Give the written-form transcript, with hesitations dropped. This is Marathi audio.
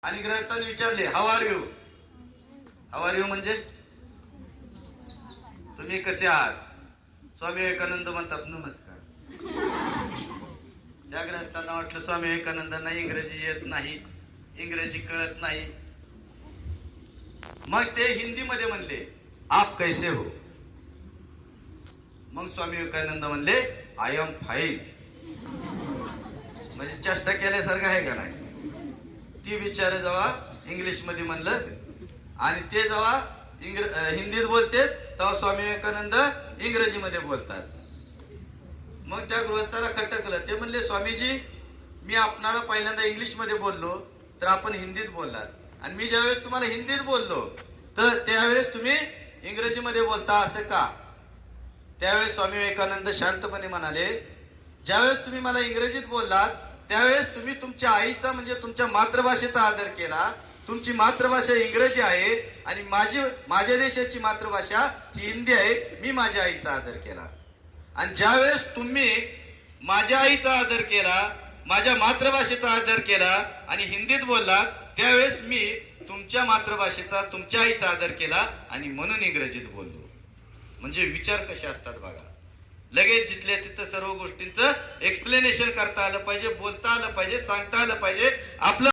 आणि ग्रहस्थांनी विचारले how are you. How are you म्हणजे तुम्ही कसे आहात. स्वामी विवेकानंद म्हणतात नमस्कार. त्या ग्रहस्थांना वाटलं स्वामी विवेकानंदांना इंग्रजी येत नाही, इंग्रजी कळत नाही. मग ते हिंदी मध्ये म्हणले आप कैसे हो. मग स्वामी विवेकानंद म्हणले आय एम फाईन. म्हणजे चेष्टा केल्यासारखं आहे का नाही. ती बिचारे जेव्हा इंग्लिश मध्ये म्हणलं आणि ते जेव्हा हिंदीत बोलते तेव्हा स्वामी विवेकानंद इंग्रजी मध्ये बोलतात. मग त्या गृहस्थाला खटकलं. ते म्हणले स्वामीजी मी आपणाला पहिल्यांदा इंग्लिश मध्ये बोललो तर आपण हिंदीत बोललात, आणि मी ज्यावेळेस तुम्हाला हिंदीत बोललो तर त्यावेळेस तुम्ही इंग्रजी मध्ये बोलता असं का. त्यावेळेस स्वामी विवेकानंद शांतपणे म्हणाले ज्यावेळेस तुम्ही मला इंग्रजीत बोललात त्यावेळेस तुम्ही तुमच्या आईचा म्हणजे तुमच्या मातृभाषेचा आदर केला. तुमची मातृभाषा इंग्रजी आहे आणि माझ्या देशाची मातृभाषा ही हिंदी आहे. मी माझ्या आईचा आदर केला. आणि ज्यावेळेस तुम्ही माझ्या आईचा आदर केला, माझ्या मातृभाषेचा आदर केला आणि हिंदीत बोललात त्यावेळेस मी तुमच्या मातृभाषेचा तुमच्या आईचा आदर केला आणि म्हणून इंग्रजीत बोललो. म्हणजे विचार कसे असतात बघा. लगेच जिथल्या तिथं सर्व गोष्टींचं एक्सप्लेनेशन करता आलं पाहिजे, बोलता आलं पाहिजे, सांगता आलं पाहिजे. आपलं